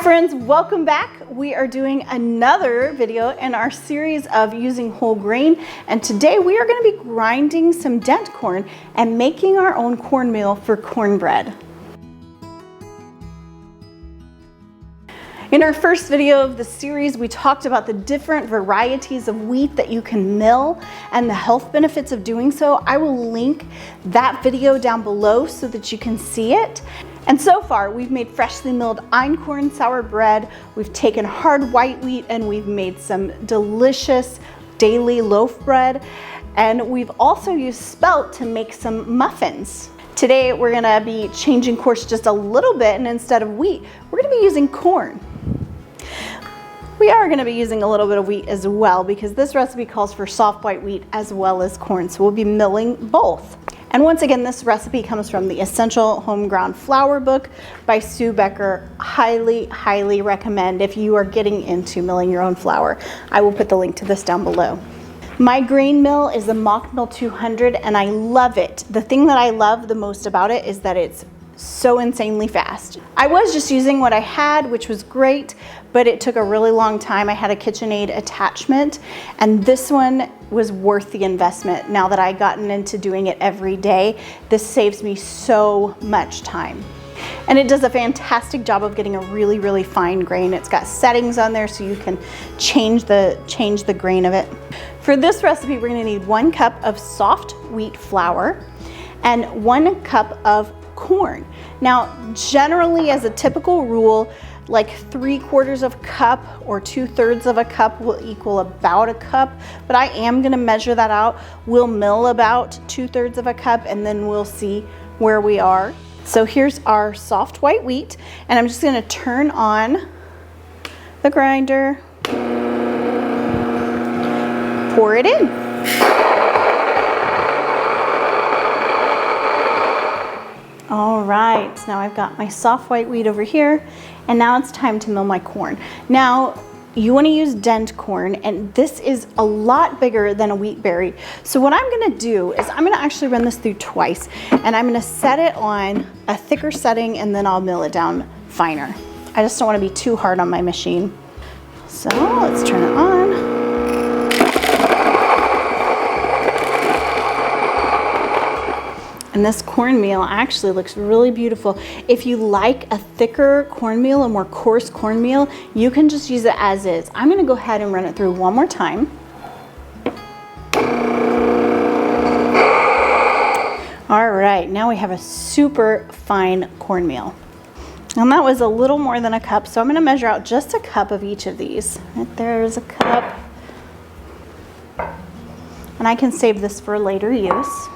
friends, welcome back. We are doing another video in our series of using whole grain, and today we are going to be grinding some dent corn and making our own cornmeal for cornbread. In our first video of the series, we talked about the different varieties of wheat that you can mill and the health benefits of doing so. I will link that video down below so that you can see it. And so far, we've made freshly milled einkorn sour bread, we've taken hard white wheat, and we've made some delicious daily loaf bread. And we've also used spelt to make some muffins. Today, we're gonna be changing course just a little bit, and instead of wheat, we're gonna be using corn. We are gonna be using a little bit of wheat as well because this recipe calls for soft white wheat as well as corn, so we'll be milling both. And once again, this recipe comes from the Essential Home Ground Flour book by Sue Becker. Highly, highly recommend if you are getting into milling your own flour. I will put the link to this down below. My grain mill is the Mock Mill 200 and I love it. The thing that I love the most about it is that it's so insanely fast. I was just using what I had, which was great, but it took a really long time. I had a KitchenAid attachment, and this one was worth the investment. Now that I've gotten into doing it every day, this saves me so much time. And it does a fantastic job of getting a really, really fine grain. It's got settings on there so you can change the grain of it. For this recipe, we're gonna need 1 cup of soft wheat flour and 1 cup of corn. Now, generally as a typical rule, like 3/4 of a cup or 2/3 of a cup will equal about a cup, but I am gonna measure that out. We'll mill about 2/3 of a cup and then we'll see where we are. So here's our soft white wheat, and I'm just gonna turn on the grinder, pour it in. All right, now I've got my soft white wheat over here, and now it's time to mill my corn. Now, you wanna use dent corn, and this is a lot bigger than a wheat berry. So what I'm gonna do is I'm gonna actually run this through twice, and I'm gonna set it on a thicker setting, and then I'll mill it down finer. I just don't wanna be too hard on my machine. So let's turn it on. And this cornmeal actually looks really beautiful. If you like a thicker cornmeal, a more coarse cornmeal, you can just use it as is. I'm gonna go ahead and run it through one more time. All right, now we have a super fine cornmeal. And that was a little more than a cup, so I'm gonna measure out just a cup of each of these. Right there's a cup. And I can save this for later use.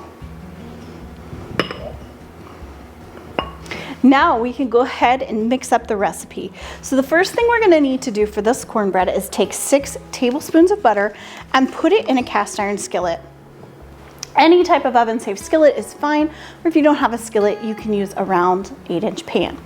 Now we can go ahead and mix up the recipe. So the first thing we're gonna need to do for this cornbread is take 6 tablespoons of butter and put it in a cast iron skillet. Any type of oven safe skillet is fine, or if you don't have a skillet, you can use a round 8-inch pan.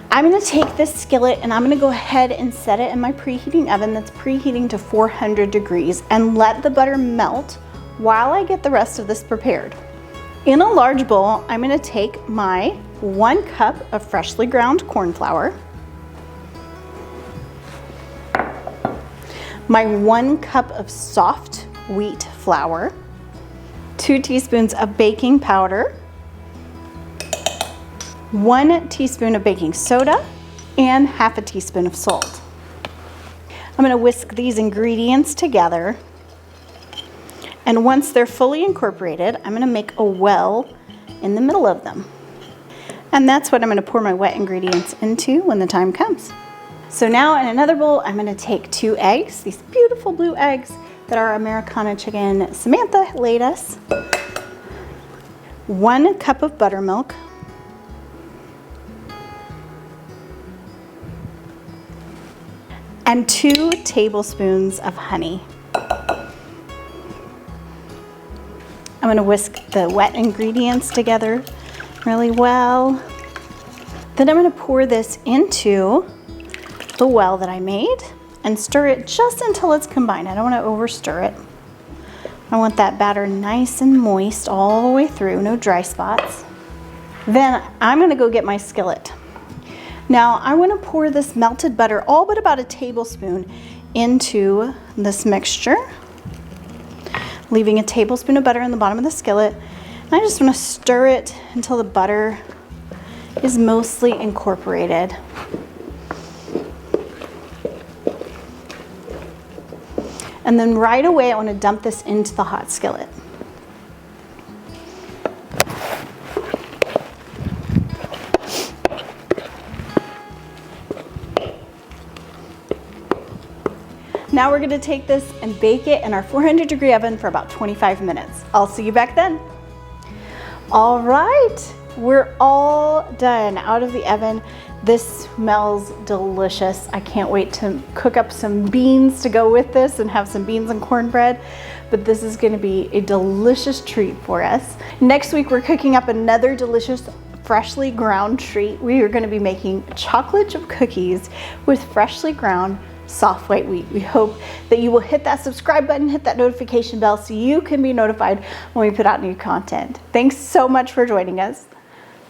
I'm gonna take this skillet and I'm gonna go ahead and set it in my preheating oven that's preheating to 400 degrees and let the butter melt while I get the rest of this prepared. In a large bowl, I'm gonna take my 1 cup of freshly ground corn flour, my 1 cup of soft wheat flour, 2 teaspoons of baking powder, 1 teaspoon of baking soda, and 1/2 teaspoon of salt. I'm gonna whisk these ingredients together. And once they're fully incorporated, I'm gonna make a well in the middle of them. And that's what I'm gonna pour my wet ingredients into when the time comes. So now in another bowl, I'm gonna take 2 eggs, these beautiful blue eggs that our Americana chicken Samantha laid us, 1 cup of buttermilk, and 2 tablespoons of honey. I'm gonna whisk the wet ingredients together really well. Then I'm gonna pour this into the well that I made and stir it just until it's combined. I don't wanna over stir it. I want that batter nice and moist all the way through, no dry spots. Then I'm gonna go get my skillet. Now I want to pour this melted butter, all but about a tablespoon, into this mixture, leaving a tablespoon of butter in the bottom of the skillet. And I just want to stir it until the butter is mostly incorporated. And then right away I want to dump this into the hot skillet. Now we're going to take this and bake it in our 400-degree oven for about 25 minutes. I'll see you back then. All right, we're all done out of the oven. This smells delicious. I can't wait to cook up some beans to go with this and have some beans and cornbread, but this is going to be a delicious treat for us. Next week, we're cooking up another delicious freshly ground treat. We are going to be making chocolate chip cookies with freshly ground soft white wheat. We hope that you will hit that subscribe button, hit that notification bell so you can be notified when we put out new content. Thanks so much for joining us.